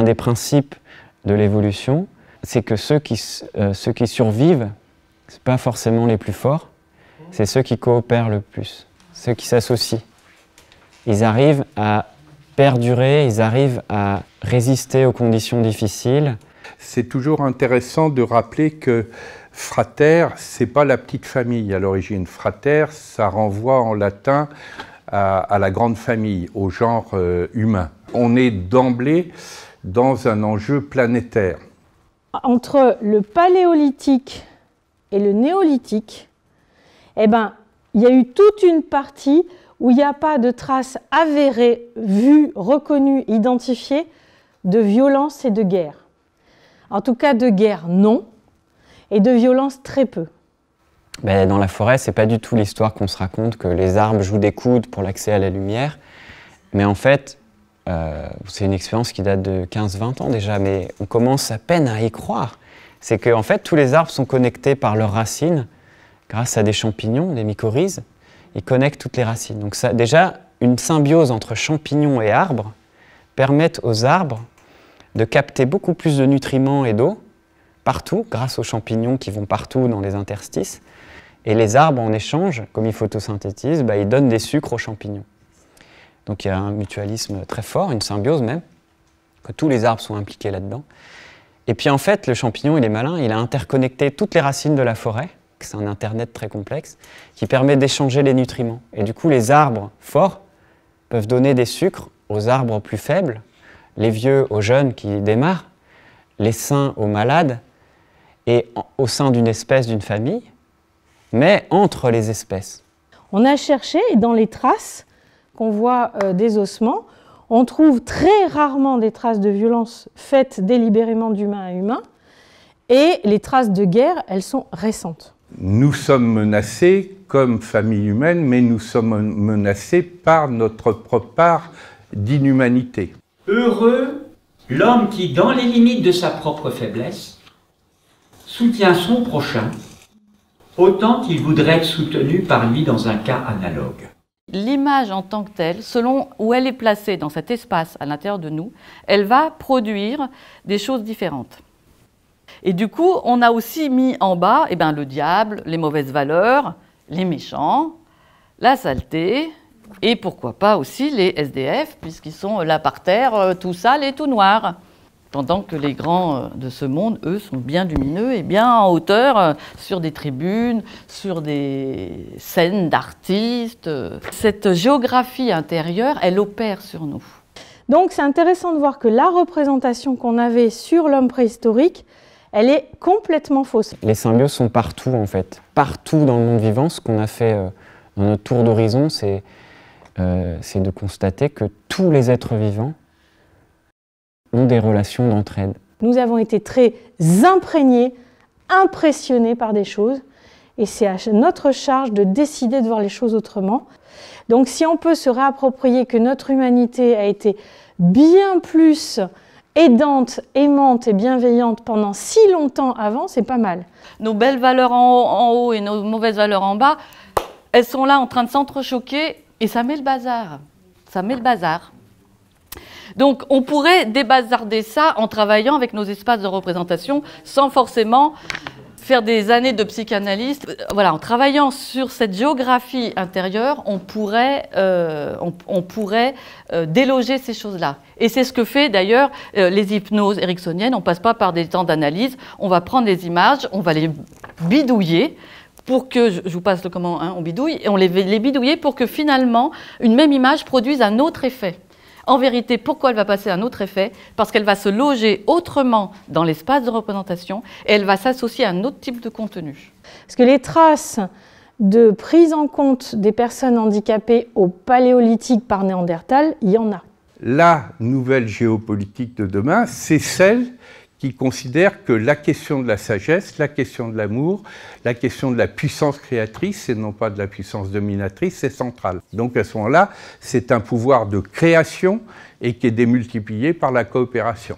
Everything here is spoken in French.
des principes de l'évolution, c'est que ceux qui survivent, ce n'est pas forcément les plus forts, c'est ceux qui coopèrent le plus, ceux qui s'associent. Ils arrivent à perdurer, ils arrivent à résister aux conditions difficiles. C'est toujours intéressant de rappeler que frater, ce n'est pas la petite famille à l'origine. Frater, ça renvoie en latin à la grande famille, au genre humain. On est d'emblée dans un enjeu planétaire. Entre le paléolithique et le néolithique, eh ben, il y a eu toute une partie où il n'y a pas de traces avérées, vues, reconnues, identifiées de violence et de guerre. En tout cas, de guerre, non, et de violence, très peu. Ben, dans la forêt, ce n'est pas du tout l'histoire qu'on se raconte, que les arbres jouent des coudes pour l'accès à la lumière. Mais en fait, c'est une expérience qui date de 15-20 ans déjà, mais on commence à peine à y croire. C'est qu'en fait, tous les arbres sont connectés par leurs racines, grâce à des champignons, des mycorhizes. Ils connectent toutes les racines. Donc ça, déjà, une symbiose entre champignons et arbres permet aux arbres de capter beaucoup plus de nutriments et d'eau partout, grâce aux champignons qui vont partout dans les interstices. Et les arbres, en échange, comme ils photosynthétisent, ils donnent des sucres aux champignons. Donc il y a un mutualisme très fort, une symbiose même, que tous les arbres sont impliqués là-dedans. Et puis en fait, le champignon, il est malin, il a interconnecté toutes les racines de la forêt, c'est un internet très complexe, qui permet d'échanger les nutriments. Et du coup, les arbres forts peuvent donner des sucres aux arbres plus faibles, les vieux aux jeunes qui démarrent, les sains aux malades, et au sein d'une espèce, d'une famille, mais entre les espèces. On a cherché, et dans les traces qu'on voit des ossements, on trouve très rarement des traces de violence faites délibérément d'humain à humain, et les traces de guerre, elles sont récentes. Nous sommes menacés comme famille humaine, mais nous sommes menacés par notre propre part d'inhumanité. Heureux l'homme qui, dans les limites de sa propre faiblesse, soutient son prochain, autant qu'il voudrait être soutenu par lui dans un cas analogue. L'image en tant que telle, selon où elle est placée dans cet espace à l'intérieur de nous, elle va produire des choses différentes. Et du coup, on a aussi mis en bas le diable, les mauvaises valeurs, les méchants, la saleté, et pourquoi pas aussi les SDF, puisqu'ils sont là par terre, tout sales et tout noirs. Pendant que les grands de ce monde, eux, sont bien lumineux et bien en hauteur, sur des tribunes, sur des scènes d'artistes. Cette géographie intérieure, elle opère sur nous. Donc c'est intéressant de voir que la représentation qu'on avait sur l'homme préhistorique, elle est complètement fausse. Les symbioses sont partout en fait, partout dans le monde vivant. Ce qu'on a fait dans notre tour d'horizon, c'est de constater que tous les êtres vivants ont des relations d'entraide. Nous avons été très imprégnés, impressionnés par des choses, et c'est à notre charge de décider de voir les choses autrement. Donc si on peut se réapproprier que notre humanité a été bien plus aidante, aimante et bienveillante pendant si longtemps avant, c'est pas mal. Nos belles valeurs en haut et nos mauvaises valeurs en bas, elles sont là en train de s'entrechoquer et ça met le bazar. Ça met le bazar. Donc on pourrait débazarder ça en travaillant avec nos espaces de représentation sans forcément faire des années de psychanalyse. Voilà, en travaillant sur cette géographie intérieure, on pourrait déloger ces choses-là. Et c'est ce que fait d'ailleurs les hypnoses ericksoniennes. On ne passe pas par des temps d'analyse, on va prendre les images, on va les bidouiller pour que, je vous passe le comment, on bidouille, et on les bidouiller pour que finalement une même image produise un autre effet. En vérité, pourquoi elle va passer un autre effet? Parce qu'elle va se loger autrement dans l'espace de représentation et elle va s'associer à un autre type de contenu. Parce que les traces de prise en compte des personnes handicapées au paléolithique par Néandertal, il y en a. La nouvelle géopolitique de demain, c'est celle qui considère que la question de la sagesse, la question de l'amour, la question de la puissance créatrice, et non pas de la puissance dominatrice, c'est central. Donc à ce moment-là, c'est un pouvoir de création et qui est démultiplié par la coopération.